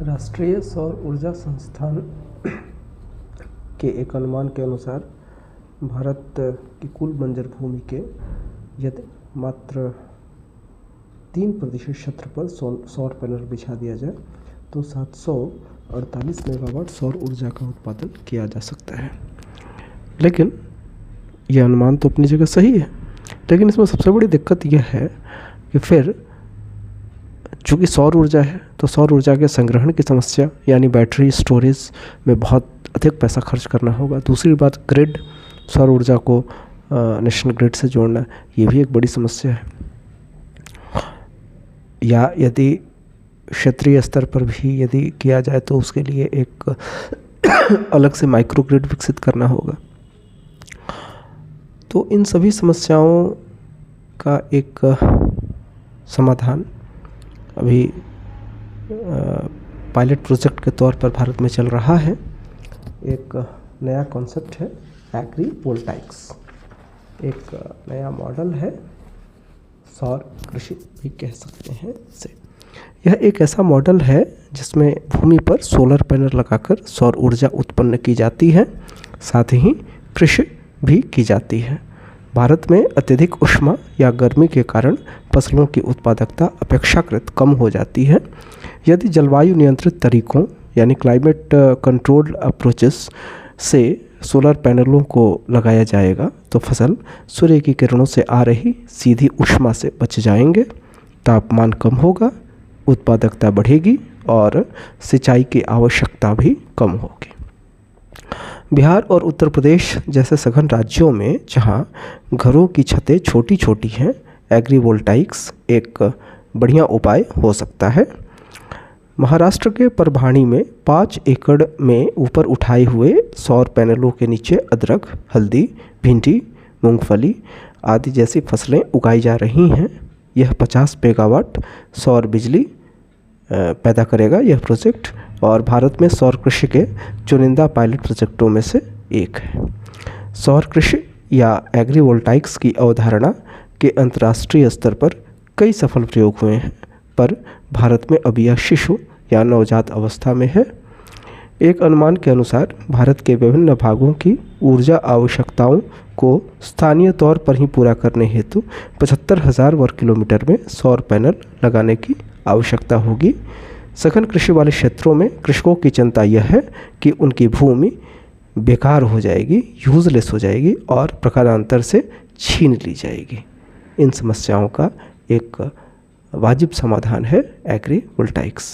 राष्ट्रीय सौर ऊर्जा संस्थान के एक अनुमान के अनुसार भारत की कुल बंजर भूमि के यदि मात्र 3% क्षेत्र पर सौर पैनल बिछा दिया जाए तो 748 मेगावाट सौर ऊर्जा का उत्पादन किया जा सकता है। लेकिन यह अनुमान तो अपनी जगह सही है, लेकिन इसमें सबसे बड़ी दिक्कत यह है कि फिर चूँकि सौर ऊर्जा है तो सौर ऊर्जा के संग्रहण की समस्या यानी बैटरी स्टोरेज में बहुत अधिक पैसा खर्च करना होगा। दूसरी बात, ग्रिड सौर ऊर्जा को नेशनल ग्रिड से जोड़ना, ये भी एक बड़ी समस्या है। या यदि क्षेत्रीय स्तर पर भी यदि किया जाए तो उसके लिए एक अलग से माइक्रो ग्रिड विकसित करना होगा। तो इन सभी समस्याओं का एक समाधान अभी पायलट प्रोजेक्ट के तौर पर भारत में चल रहा है। एक नया कॉन्सेप्ट है एग्री वोल्टाइक्स, एक नया मॉडल है, सौर कृषि भी कह सकते हैं इसे। यह एक ऐसा मॉडल है जिसमें भूमि पर सोलर पैनल लगाकर सौर ऊर्जा उत्पन्न की जाती है, साथ ही कृषि भी की जाती है। भारत में अत्यधिक ऊष्मा या गर्मी के कारण फसलों की उत्पादकता अपेक्षाकृत कम हो जाती है। यदि जलवायु नियंत्रित तरीकों यानी क्लाइमेट कंट्रोल्ड अप्रोचेस से सोलर पैनलों को लगाया जाएगा तो फसल सूर्य की किरणों से आ रही सीधी ऊष्मा से बच जाएंगे, तापमान कम होगा, उत्पादकता बढ़ेगी और सिंचाई की आवश्यकता भी कम होगी। बिहार और उत्तर प्रदेश जैसे सघन राज्यों में जहां घरों की छतें छोटी छोटी हैं, एग्रीवोल्टाइक्स एक बढ़िया उपाय हो सकता है। महाराष्ट्र के परभाणी में 5 एकड़ में ऊपर उठाए हुए सौर पैनलों के नीचे अदरक, हल्दी, भिंडी, मूंगफली आदि जैसी फसलें उगाई जा रही हैं। यह 50 मेगावाट सौर बिजली पैदा करेगा यह प्रोजेक्ट, और भारत में सौर कृषि के चुनिंदा पायलट प्रोजेक्टों में से एक है। सौर कृषि या एग्रीवोल्टाइक्स की अवधारणा के अंतर्राष्ट्रीय स्तर पर कई सफल प्रयोग हुए हैं, पर भारत में अभी यह शिशु या नवजात अवस्था में है। एक अनुमान के अनुसार भारत के विभिन्न भागों की ऊर्जा आवश्यकताओं को स्थानीय तौर पर ही पूरा करने हेतु 75,000 वर्ग किलोमीटर में सौर पैनल लगाने की आवश्यकता होगी। सघन कृषि वाले क्षेत्रों में कृषकों की चिंता यह है कि उनकी भूमि बेकार हो जाएगी, यूजलेस हो जाएगी और प्रकारांतर से छीन ली जाएगी। इन समस्याओं का एक वाजिब समाधान है एग्रीवोल्टाइक्स।